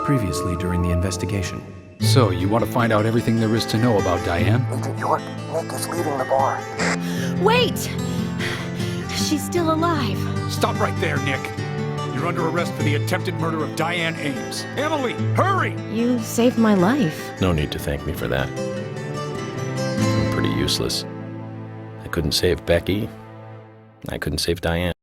previously during the investigation. So, you want to find out everything there is to know about Diane? Agent York, Nick is leaving the bar. Wait! She's still alive. Stop right there, Nick. You're under arrest for the attempted murder of Diane Ames. Emily, hurry! You saved my life. No need to thank me for that. I'm pretty useless. I couldn't save Becky. I couldn't save Diane.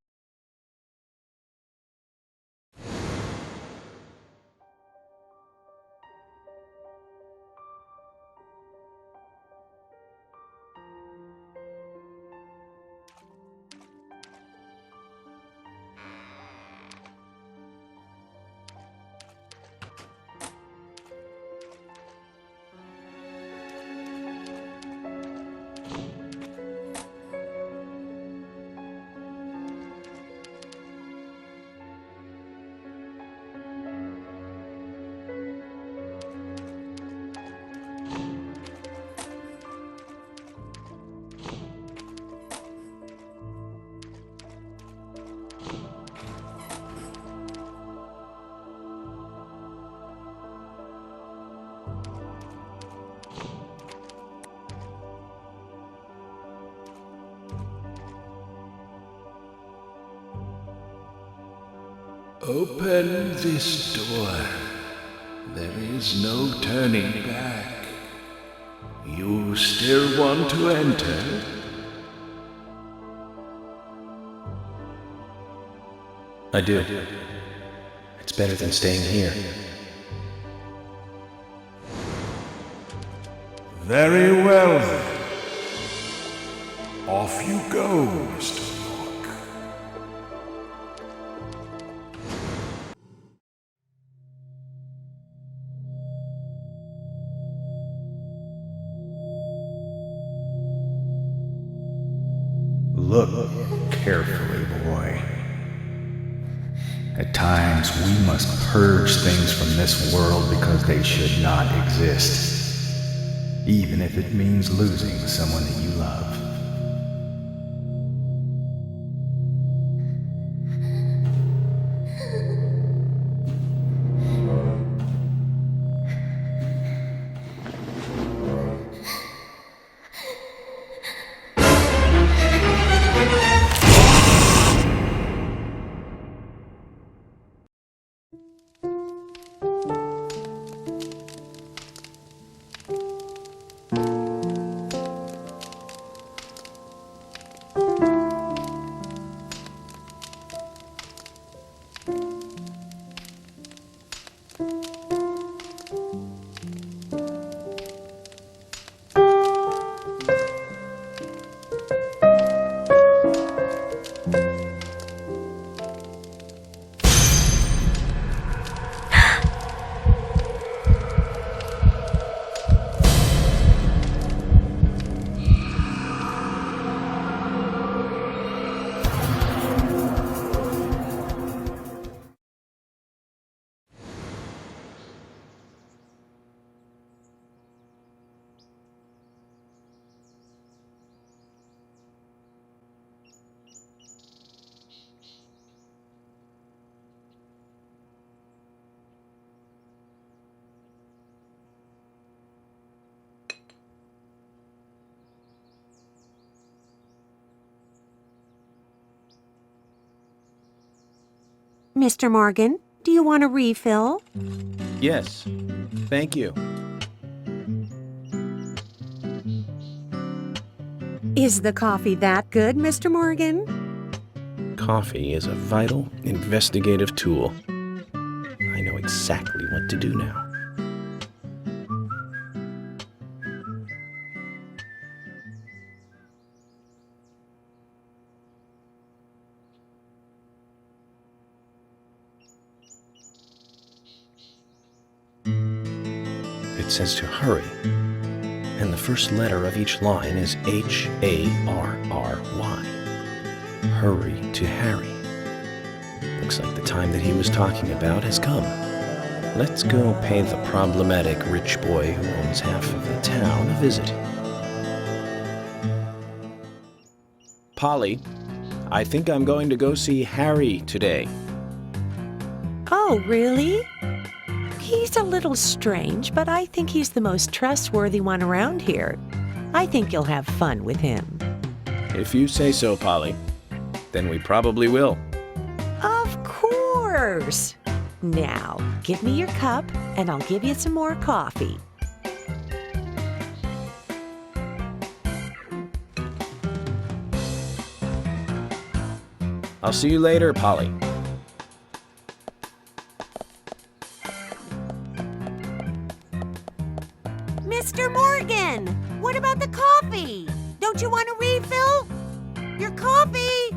Open this door. There is no turning back. You still want to enter? I do. It's better than staying here. Very well then. Off you go, Mr. York. Look carefully, boy. At times, we must purge things from this world because they should not exist, even if it means losing someone that you love. Mr. Morgan, do you want a refill? Yes. Thank you. Is the coffee that good, Mr. Morgan? Coffee is a vital, investigative tool. I know exactly what to do now. It says to hurry, and the first letter of each line is H-A-R-R-Y. Hurry to Harry. Looks like the time that he was talking about has come. Let's go pay the problematic rich boy who owns half of the town a visit. Polly, I think I'm going to go see Harry today. Oh, really? He's a little strange, but I think he's the most trustworthy one around here. I think you'll have fun with him. If you say so, Polly, then we probably will. Of course. Now, give me your cup, and I'll give you some more coffee. I'll see you later, Polly. Mr. Morgan, what about the coffee? Don't you want a refill? Your coffee!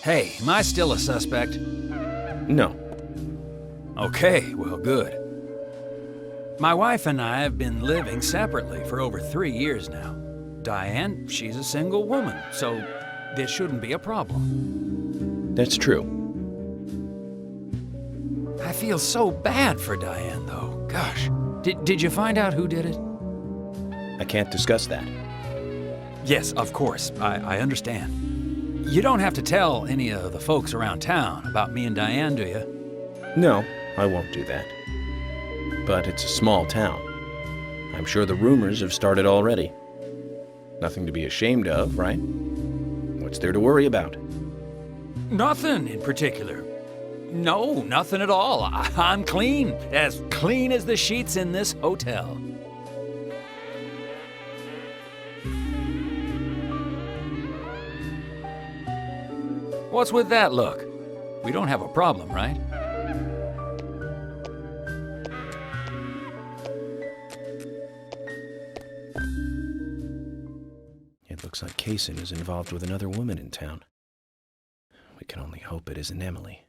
Hey, am I still a suspect? No. Okay, well, good. My wife and I have been living separately for over 3 years now. Diane, she's a single woman, so this shouldn't be a problem. That's true. I feel so bad for Diane, though. Gosh. Did you find out who did it? I can't discuss that. Yes, of course. I understand. You don't have to tell any of the folks around town about me and Diane, do you? No, I won't do that. But it's a small town. I'm sure the rumors have started already. Nothing to be ashamed of, right? What's there to worry about? Nothing in particular. No, nothing at all. I'm clean as the sheets in this hotel. What's with that look? We don't have a problem, right? It looks like Kaysen is involved with another woman in town. We can only hope it isn't Emily.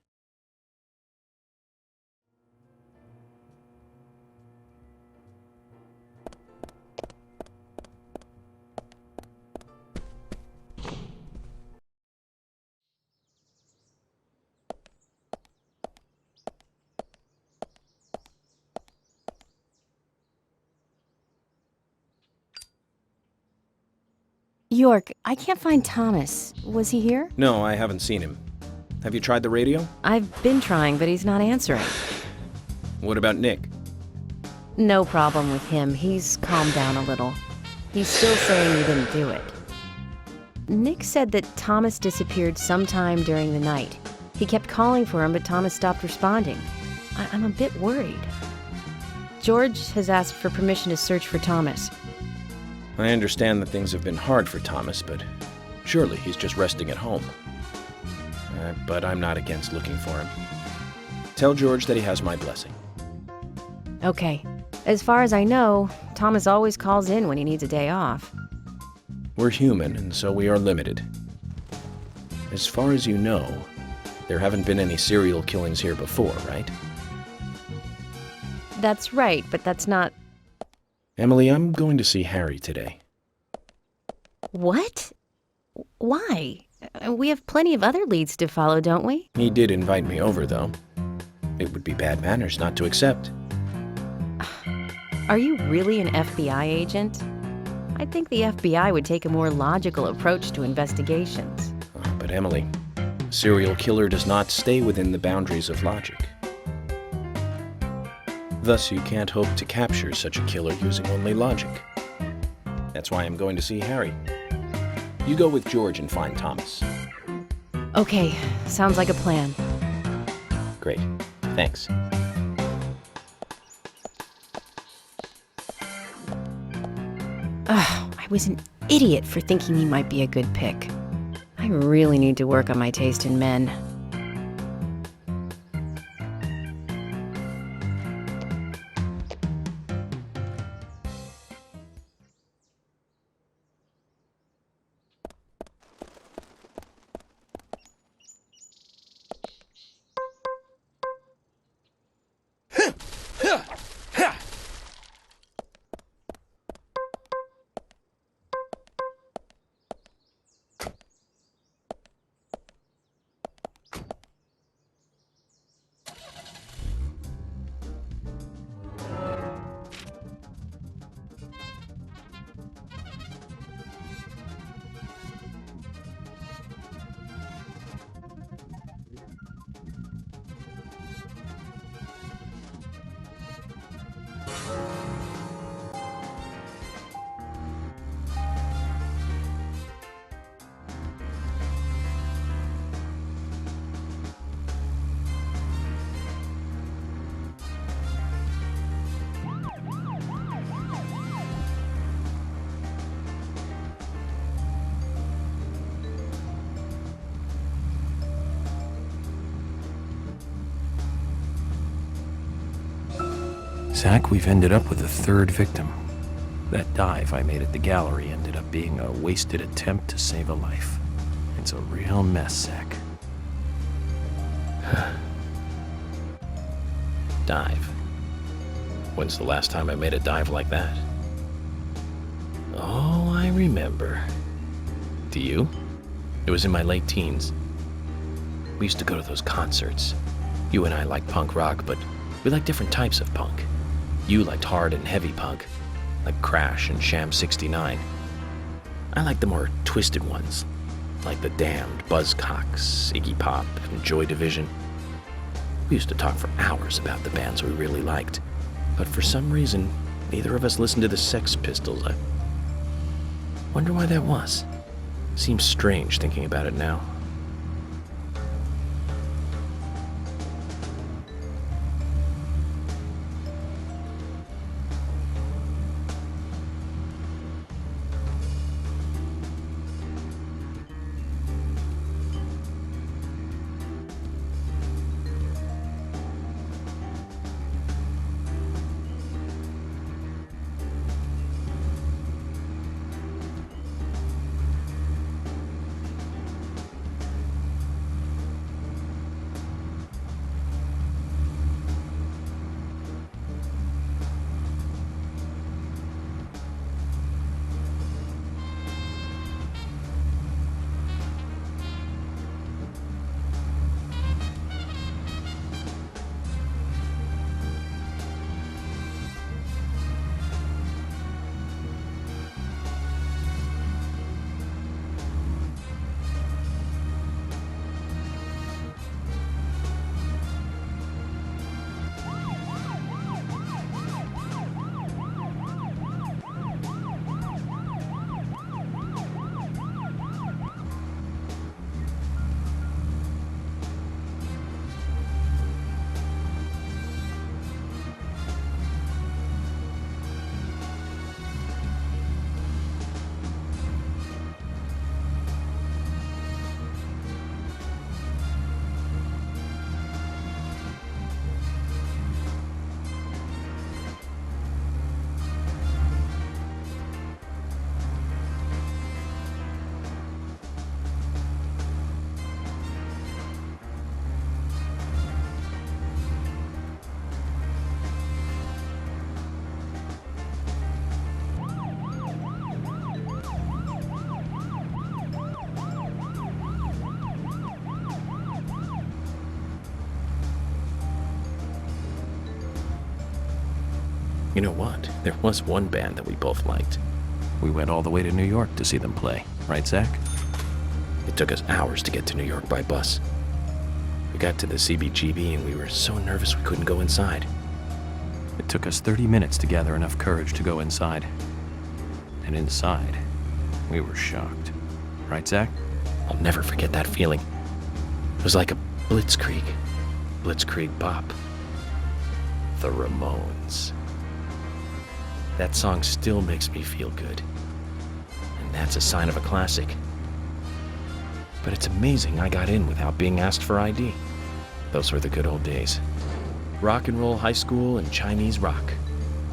York, I can't find Thomas. Was he here? No, I haven't seen him. Have you tried the radio? I've been trying, but he's not answering. What about Nick? No problem with him. He's calmed down a little. He's still saying he didn't do it. Nick said that Thomas disappeared sometime during the night. He kept calling for him, but Thomas stopped responding. I'm a bit worried. George has asked for permission to search for Thomas. I understand that things have been hard for Thomas, but surely he's just resting at home. but I'm not against looking for him. Tell George that he has my blessing. Okay. As far as I know, Thomas always calls in when he needs a day off. We're human, and so we are limited. As far as you know, there haven't been any serial killings here before, right? That's right, but that's not... Emily, I'm going to see Harry today. What? Why? We have plenty of other leads to follow, don't we? He did invite me over, though. It would be bad manners not to accept. Are you really an FBI agent? I think the FBI would take a more logical approach to investigations. But Emily, a serial killer does not stay within the boundaries of logic. Thus, you can't hope to capture such a killer using only logic. That's why I'm going to see Harry. You go with George and find Thomas. Okay, sounds like a plan. Great. Thanks. I was an idiot for thinking you might be a good pick. I really need to work on my taste in men. Zach, we've ended up with a third victim. That dive I made at the gallery ended up being a wasted attempt to save a life. It's a real mess, Zach. Dive. When's the last time I made a dive like that? Oh, I remember. Do you? It was in my late teens. We used to go to those concerts. You and I liked punk rock, but we liked different types of punk. You liked hard and heavy punk, like Crash and Sham 69. I liked the more twisted ones, like The Damned, Buzzcocks, Iggy Pop, and Joy Division. We used to talk for hours about the bands we really liked, but for some reason, neither of us listened to the Sex Pistols. I wonder why that was. Seems strange thinking about it now. You know what? There was one band that we both liked. We went all the way to New York to see them play, right, Zach? It took us hours to get to New York by bus. We got to the CBGB and we were so nervous we couldn't go inside. It took us 30 minutes to gather enough courage to go inside. And inside, we were shocked. Right, Zach? I'll never forget that feeling. It was like a blitzkrieg bop. The Ramones. That song still makes me feel good. And that's a sign of a classic. But it's amazing I got in without being asked for ID. Those were the good old days. Rock and roll high school and Chinese rock.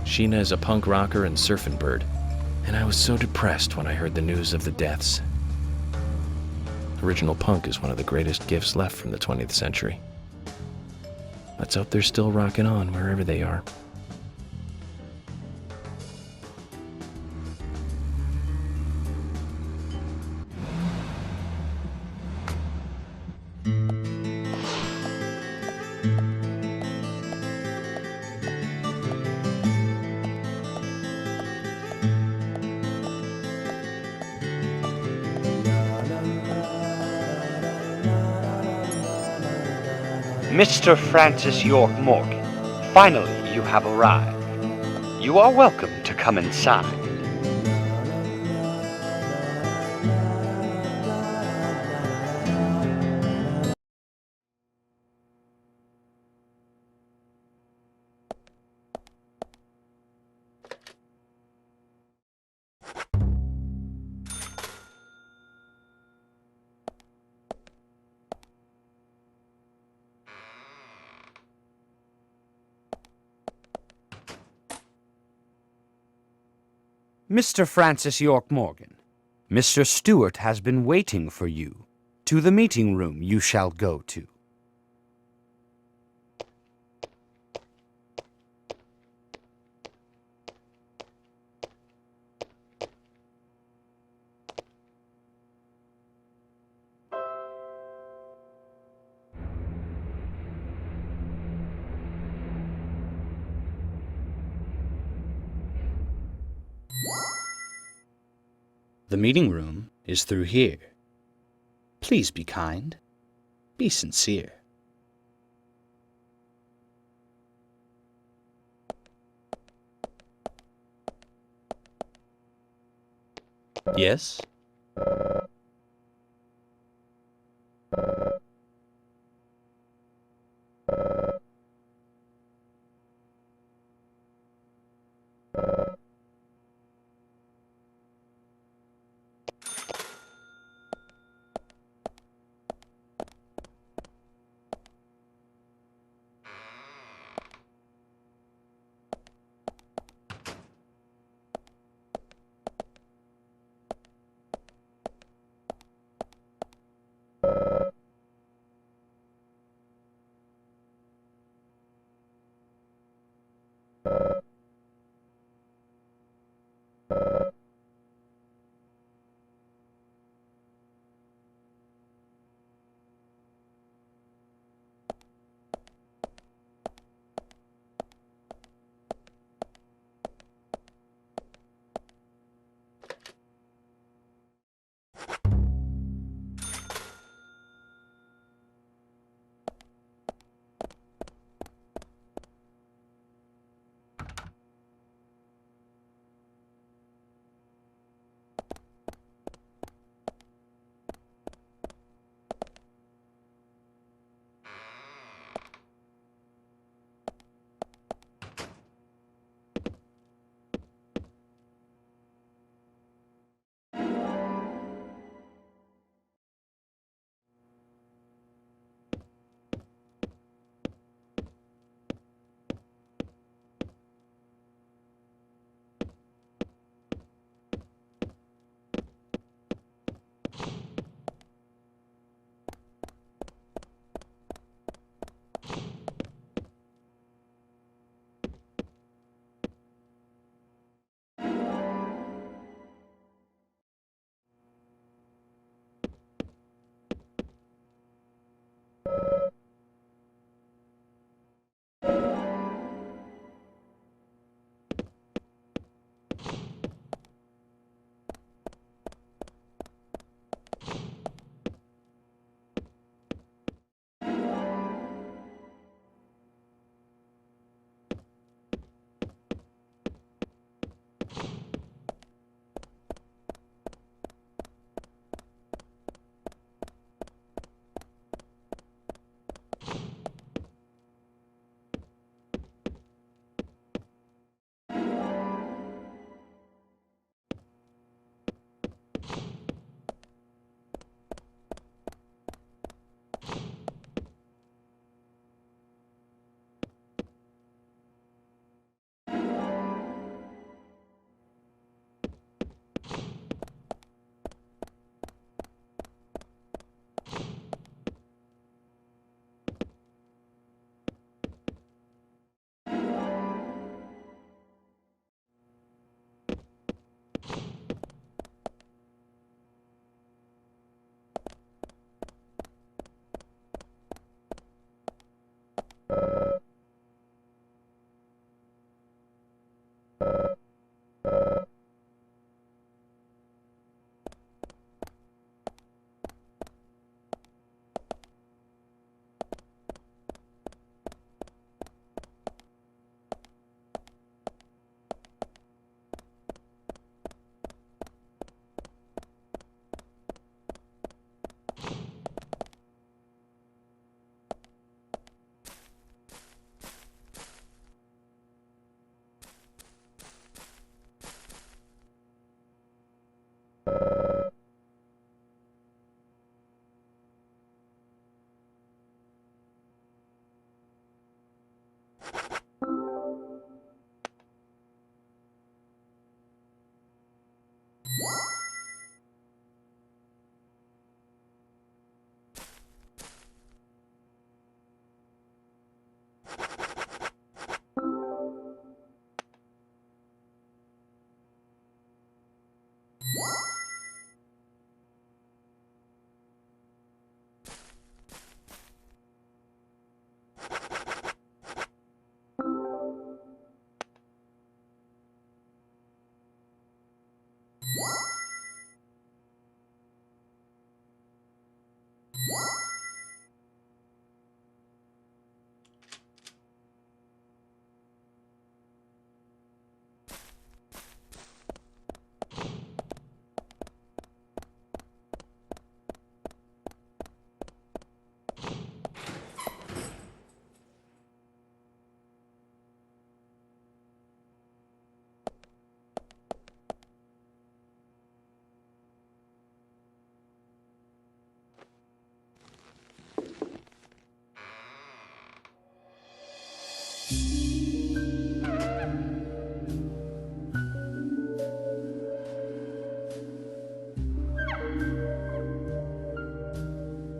Sheena is a punk rocker and surfing bird. And I was so depressed when I heard the news of the deaths. Original punk is one of the greatest gifts left from the 20th century. Let's hope they're still rocking on wherever they are. Mr. Francis York Morgan, finally you have arrived. You are welcome to come inside. Mr. Francis York Morgan, Mr. Stewart has been waiting for you. To the meeting room you shall go to. The meeting room is through here. Please be kind. Be sincere. Yes?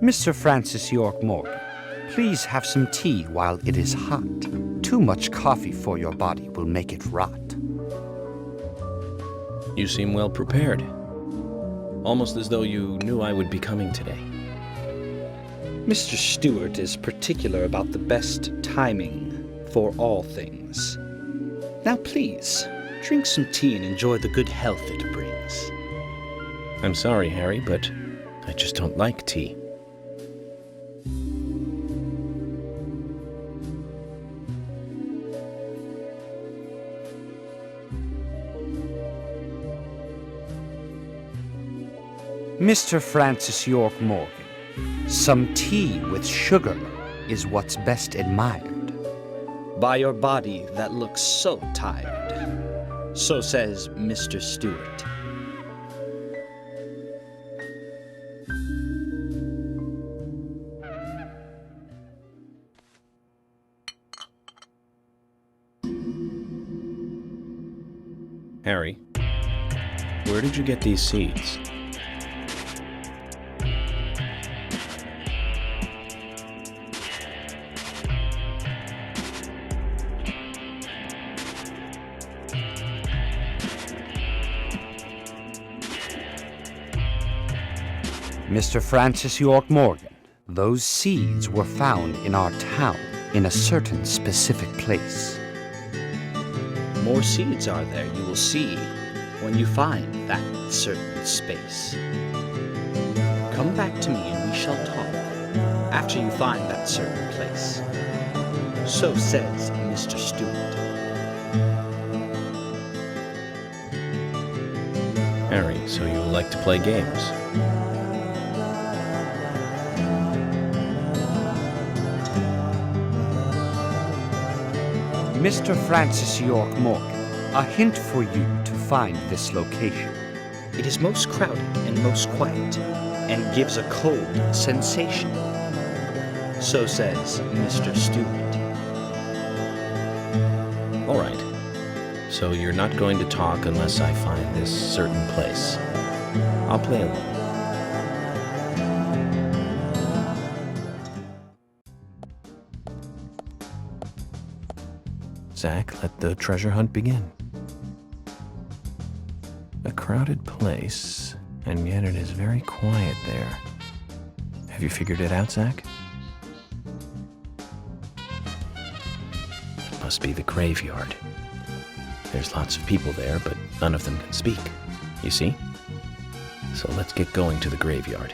Mr. Francis York Morgan, please have some tea while it is hot. Too much coffee for your body will make it rot. You seem well prepared. Almost as though you knew I would be coming today. Mr. Stewart is particular about the best timing for all things. Now please, drink some tea and enjoy the good health it brings. I'm sorry, Harry, but I just don't like tea. Mr. Francis York Morgan, some tea with sugar is what's best admired by your body that looks so tired. So says Mr. Stewart. Harry, where did you get these seeds? Mr. Francis York Morgan, those seeds were found in our town in a certain specific place. More seeds are there, you will see, when you find that certain space. Come back to me and we shall talk after you find that certain place. So says Mr. Stewart. Harry, so you like to play games? Mr. Francis York Morgan, a hint for you to find this location. It is most crowded and most quiet, and gives a cold sensation. So says Mr. Stewart. All right. So you're not going to talk unless I find this certain place. I'll play along. Zach, let the treasure hunt begin. A crowded place, and yet it is very quiet there. Have you figured it out, Zach? must be the graveyard. There's lots of people there, but none of them can speak. You see? So let's get going to the graveyard.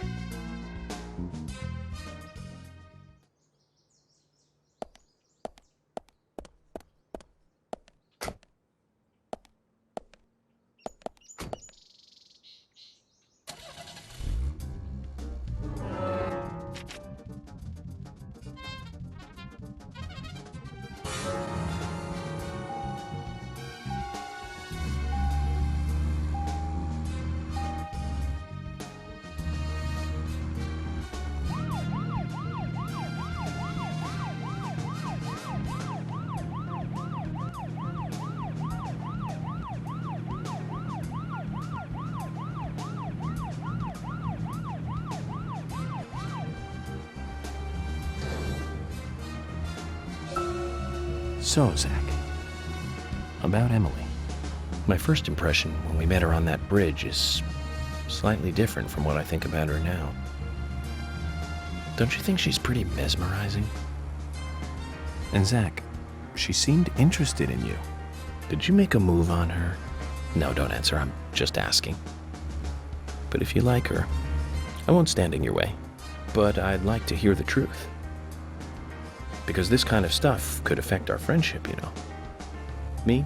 So, Zach, about Emily. My first impression when we met her on that bridge is slightly different from what I think about her now. Don't you think she's pretty mesmerizing? And Zach, she seemed interested in you. Did you make a move on her? No, don't answer. I'm just asking. But if you like her, I won't stand in your way. But I'd like to hear the truth. Because this kind of stuff could affect our friendship, you know. Me?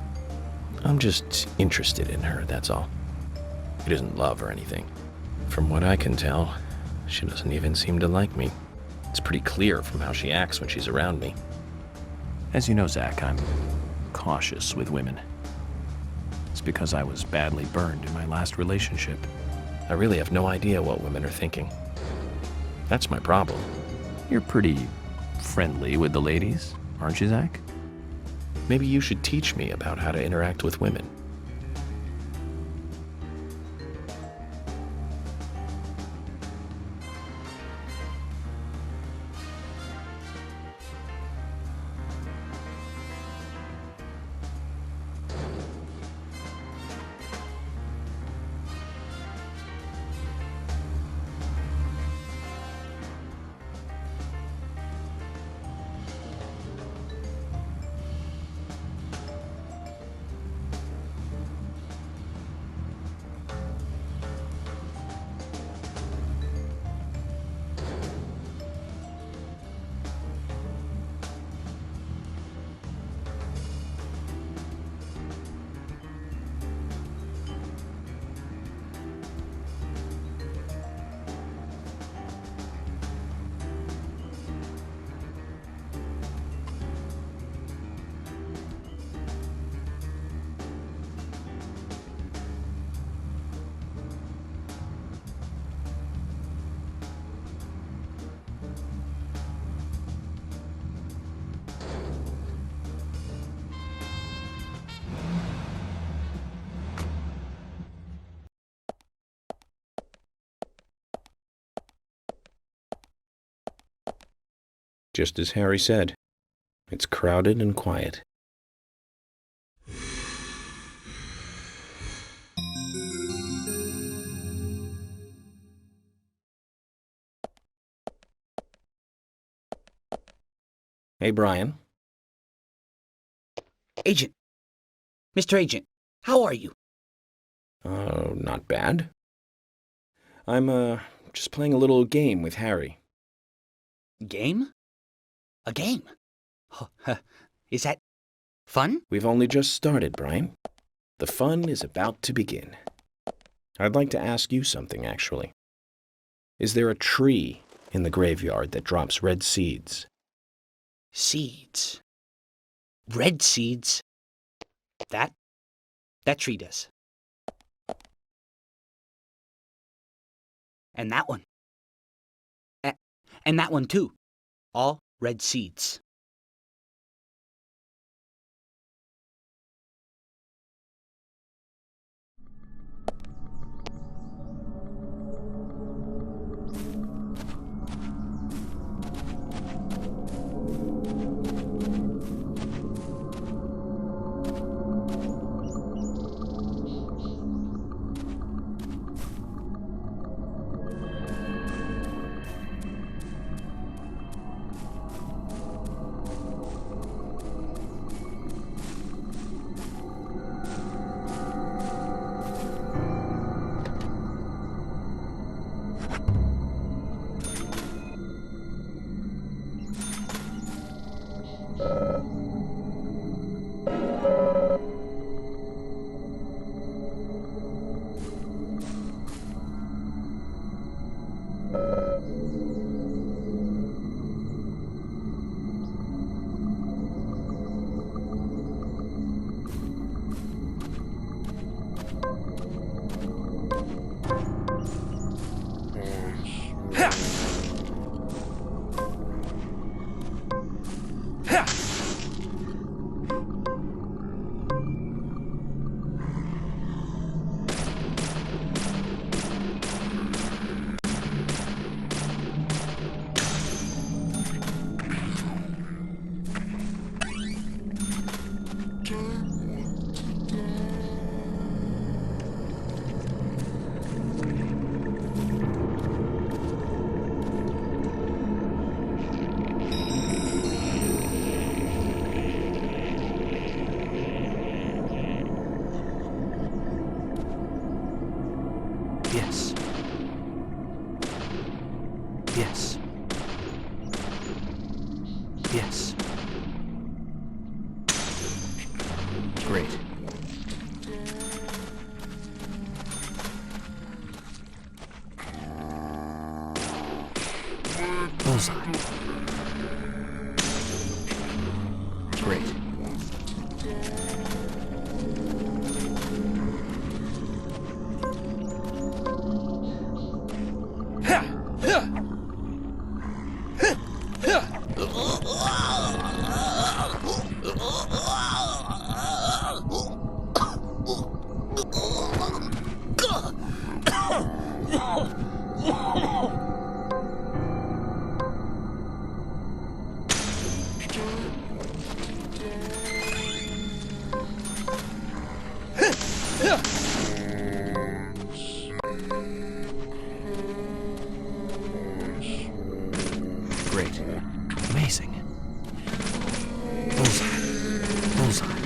I'm just interested in her, that's all. It isn't love or anything. From what I can tell, she doesn't even seem to like me. It's pretty clear from how she acts when she's around me. As you know, Zach, I'm cautious with women. It's because I was badly burned in my last relationship. I really have no idea what women are thinking. That's my problem. You're pretty friendly with the ladies, aren't you, Zach? Maybe you should teach me about how to interact with women. Just as Harry said, it's crowded and quiet. Hey, Brian. Agent. Mr. Agent, how are you? Not bad. I'm, just playing a little game with Harry. Game? A game? Is that fun? We've only just started, Brian. The fun is about to begin. I'd like to ask you something, actually. Is there a tree in the graveyard that drops red seeds? Seeds. Red seeds? That tree does. And that one. And that one too. All red seeds. Yes. Yes. Yes. Great. Bullseye. Great. Great. Amazing. Bullseye. Bullseye.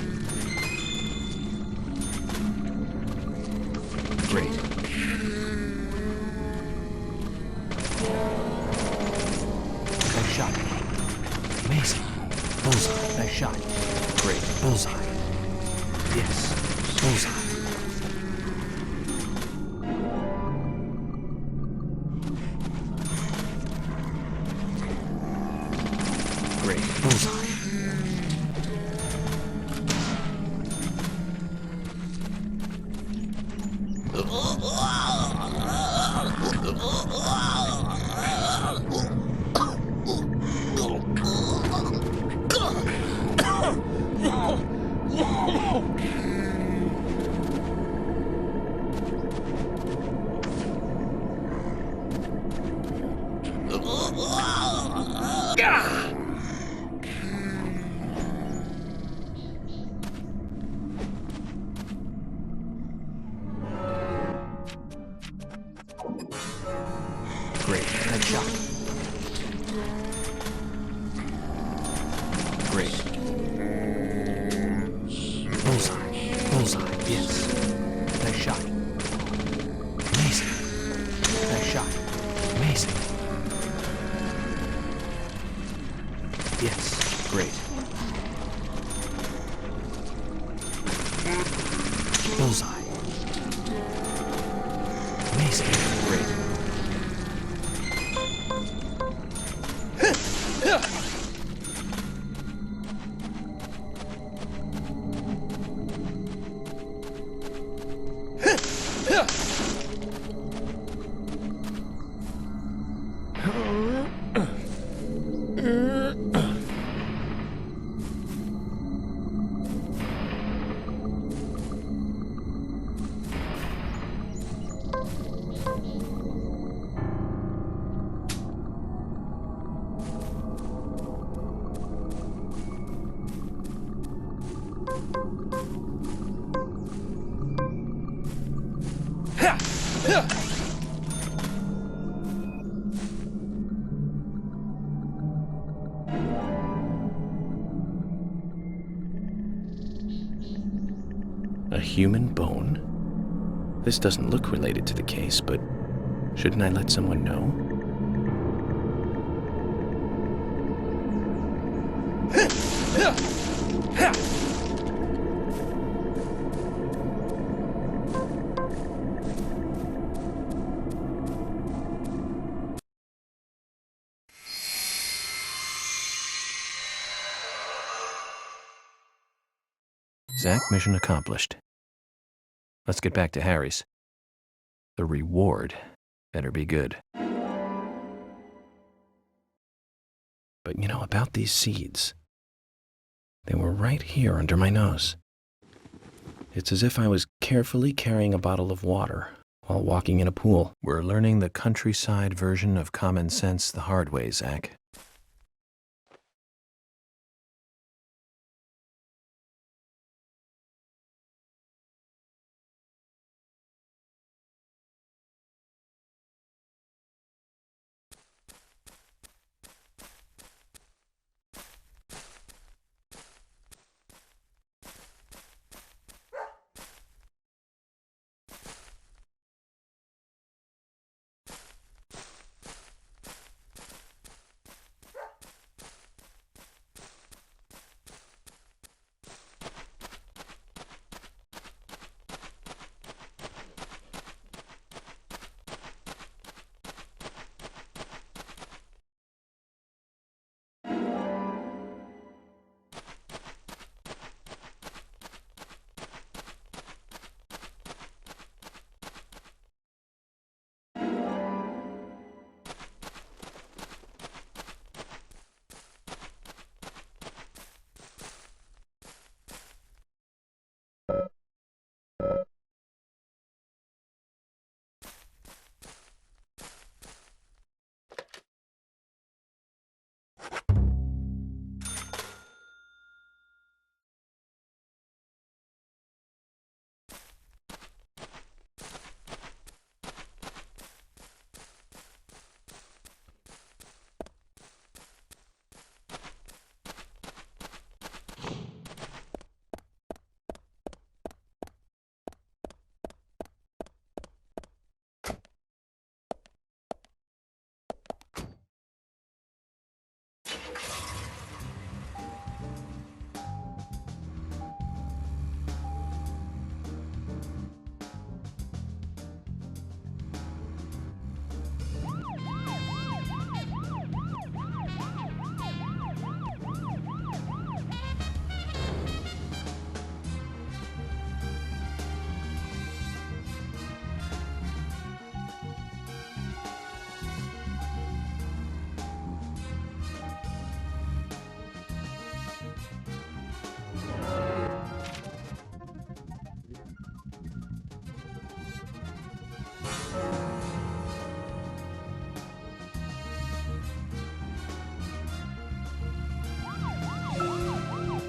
Great. Nice shot. Amazing. Bullseye. Nice shot. Great. Bullseye. Yes. Bullseye. Great. Bullseye. Great. Nice shot. Great. Bullseye. Bullseye. Yes. Nice shot. Amazing. Nice shot. Amazing. Yes. Great. Bullseye. Amazing. Great. A human bone? This doesn't look related to the case, but shouldn't I let someone know? Zach, mission accomplished. Let's get back to Harry's. The reward better be good. But you know, about these seeds, they were right here under my nose. It's as if I was carefully carrying a bottle of water while walking in a pool. We're learning the countryside version of common sense the hard way, Zach.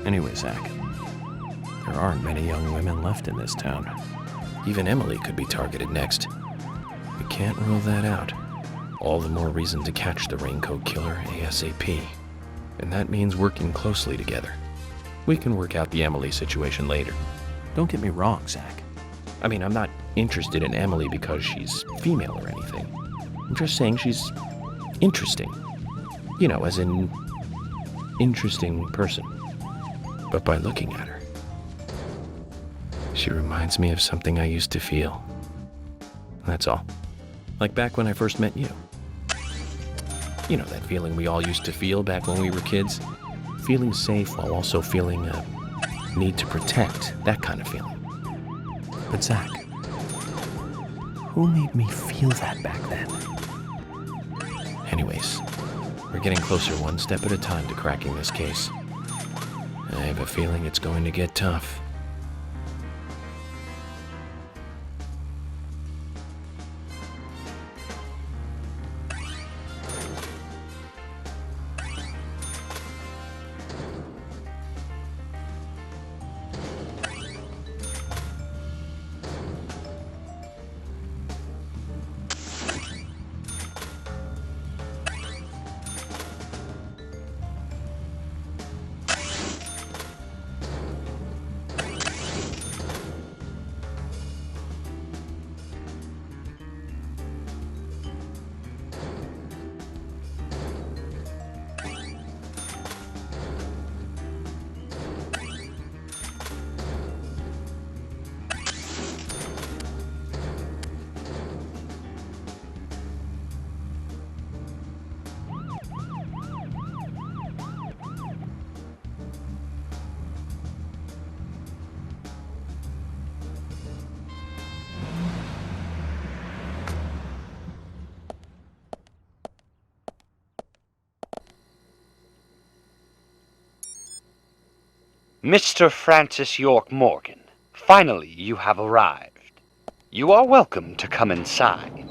Anyway, Zach, there aren't many young women left in this town. Even Emily could be targeted next. We can't rule that out. All the more reason to catch the Raincoat Killer ASAP. And that means working closely together. We can work out the Emily situation later. Don't get me wrong, Zach. I mean, I'm not interested in Emily because she's female or anything. I'm just saying she's interesting. You know, as in interesting person. But by looking at her, she reminds me of something I used to feel. That's all. Like back when I first met you. You know, that feeling we all used to feel back when we were kids? Feeling safe while also feeling a need to protect, that kind of feeling. But Zach, who made me feel that back then? Anyways, we're getting closer one step at a time to cracking this case. I have a feeling it's going to get tough. Mr. Francis York Morgan, finally you have arrived. You are welcome to come inside.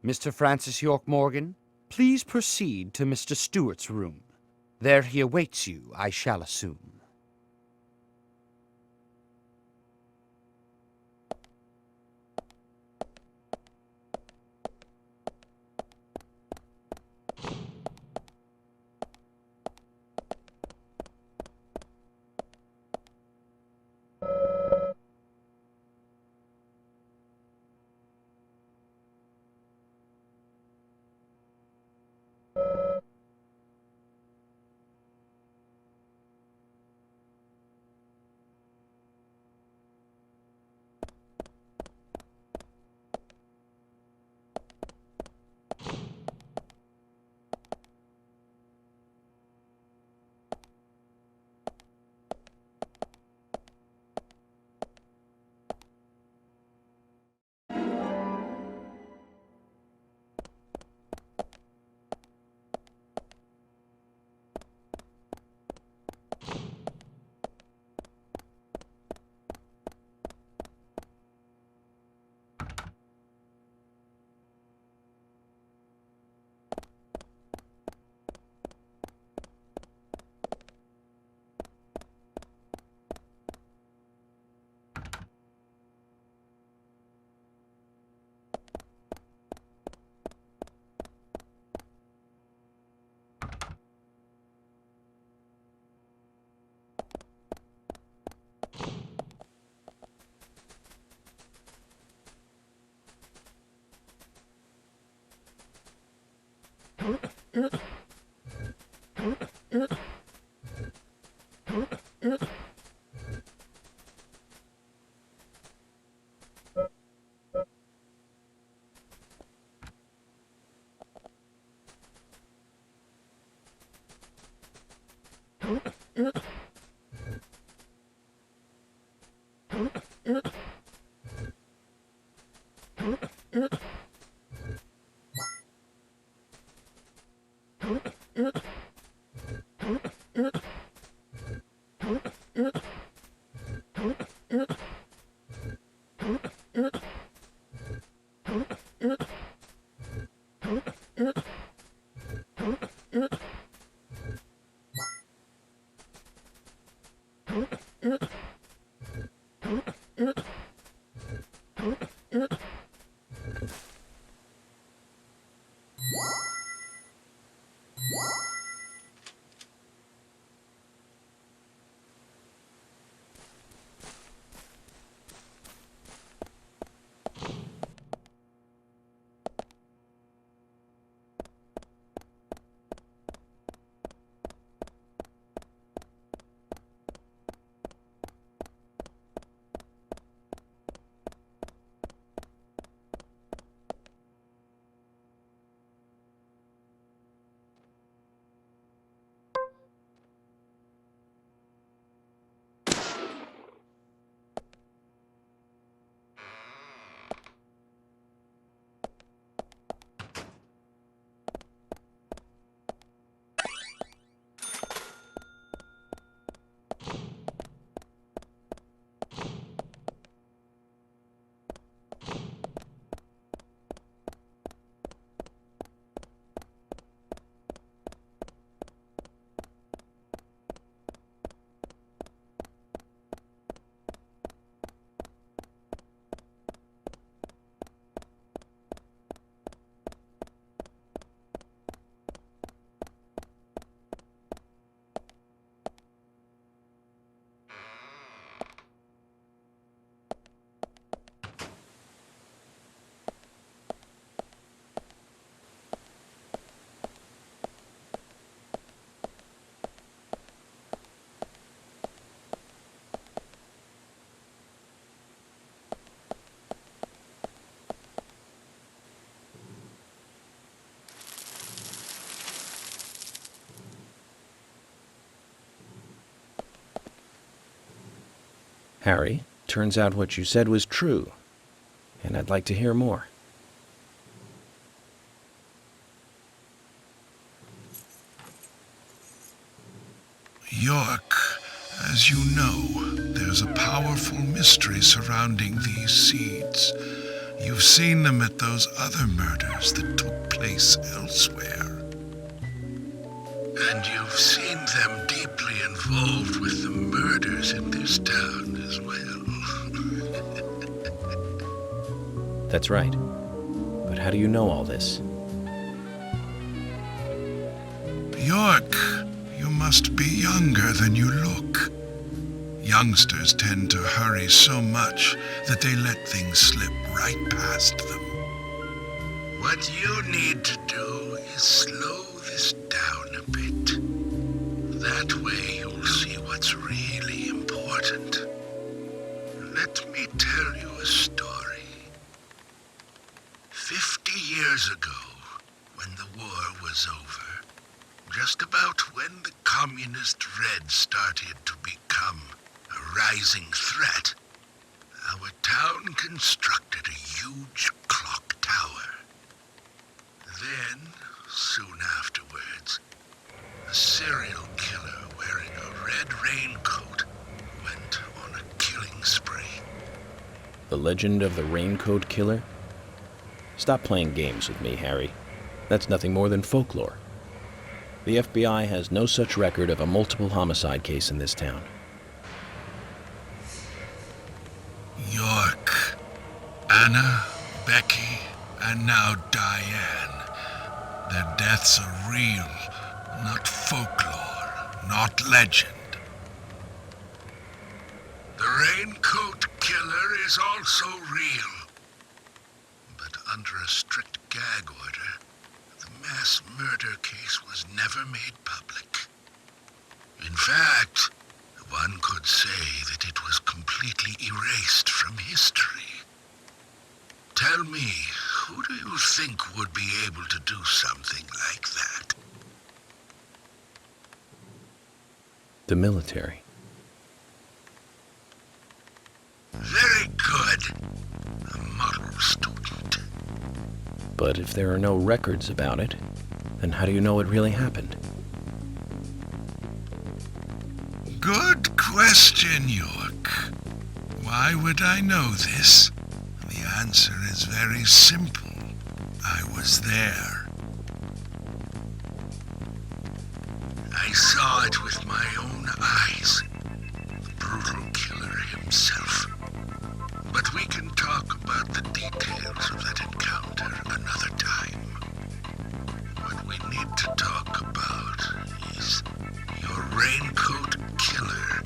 Mr. Francis York Morgan, please proceed to Mr. Stewart's room. There he awaits you, I shall assume. Harry, turns out what you said was true, and I'd like to hear more. York, as you know, there's a powerful mystery surrounding these seeds. You've seen them at those other murders that took place elsewhere. And you've seen them deeply involved with the murders in this town as well. That's right. But how do you know all this? York, you must be younger than you look. Youngsters tend to hurry so much that they let things slip right past them. What you need to do is slow this down a bit. That way you'll see what's really important. Let me tell you a story. 50 years ago, when the war was over, just about when the communist Red started to become a rising threat, our town constructed a huge clock tower. Then, soon afterwards, a serial killer wearing a red raincoat went on a killing spree. The legend of the Raincoat Killer? Stop playing games with me, Harry. That's nothing more than folklore. The FBI has no such record of a multiple homicide case in this town. York, Anna, Becky, and now Diane. Their deaths are real, not folklore, not legend. The Raincoat Killer is also real. But under a strict gag order, the mass murder case was never made public. In fact, one could say that it was completely erased from history. Tell me, who do you think would be able to do something like that? The military. Very good. A model student. But if there are no records about it, then how do you know it really happened? Good question, York. Why would I know this? The answer is very simple. I was there. I saw it with my own eyes. The brutal killer himself. But we can talk about the details of that encounter another time. What we need to talk about is your Raincoat Killer.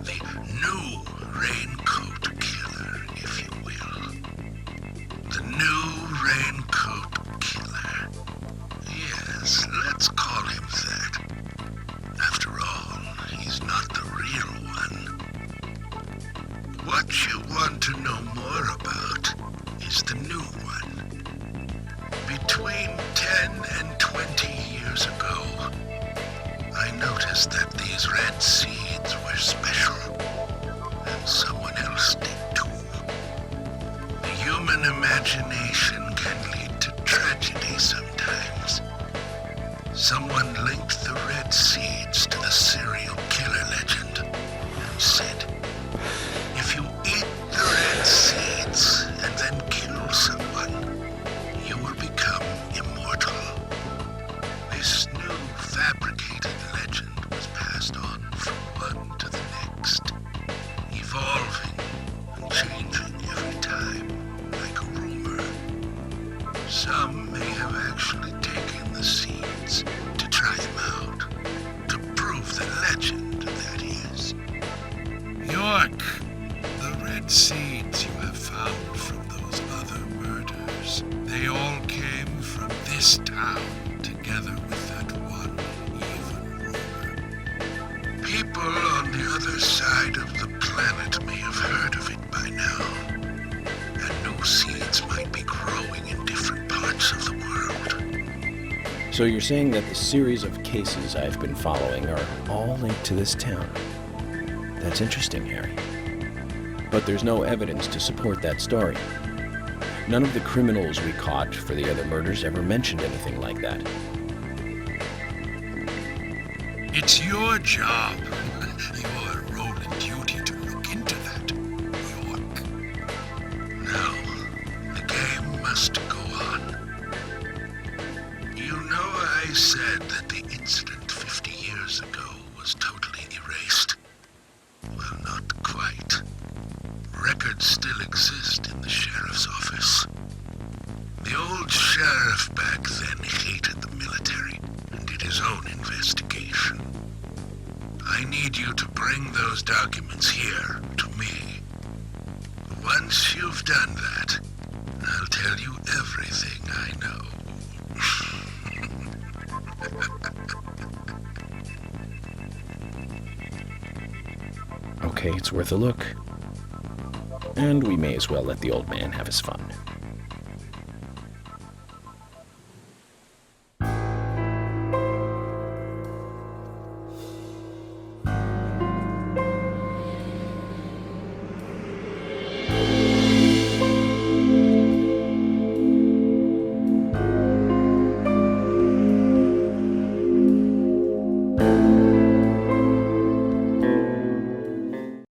The new Raincoat Killer, if you will. The new Raincoat Killer. Yes, let's call him that. After all, he's not the real one. What you want to know more about is the new one. Between 10 and 20 years ago, I noticed that these red seeds were special, and someone else did too. The human imagination can lead to tragedy sometimes. Someone linked the red seeds to the serial killer legend and said, if you eat the red seeds and then kill someone, you will become immortal. This new fabricated legend was passed on from one to the next, evolving and changing every time, like a rumor. Some may have actually taken the seeds to try them out, to prove the legend, that is. York, the red seeds you have found from those other murders, they all came from this town, together with that one evil rumor. People on the other side of the planet may have heard of it by now, and new seeds might be growing in different parts of the world. So you're saying that the series of cases I've been following are all linked to this town? That's interesting, Harry. But there's no evidence to support that story. None of the criminals we caught for the other murders ever mentioned anything like that. It's your job, your role and duty to look into that, York. Now, the game must go on. You know I said that the incident 50 years ago was totally erased. Well, not quite. Records still exist in the sheriff's office. The old sheriff back then hated the military and did his own investigation. I need you to bring those documents here to me. Once you've done that, I'll tell you everything I know. Okay, it's worth a look. And we may as well let the old man have his fun.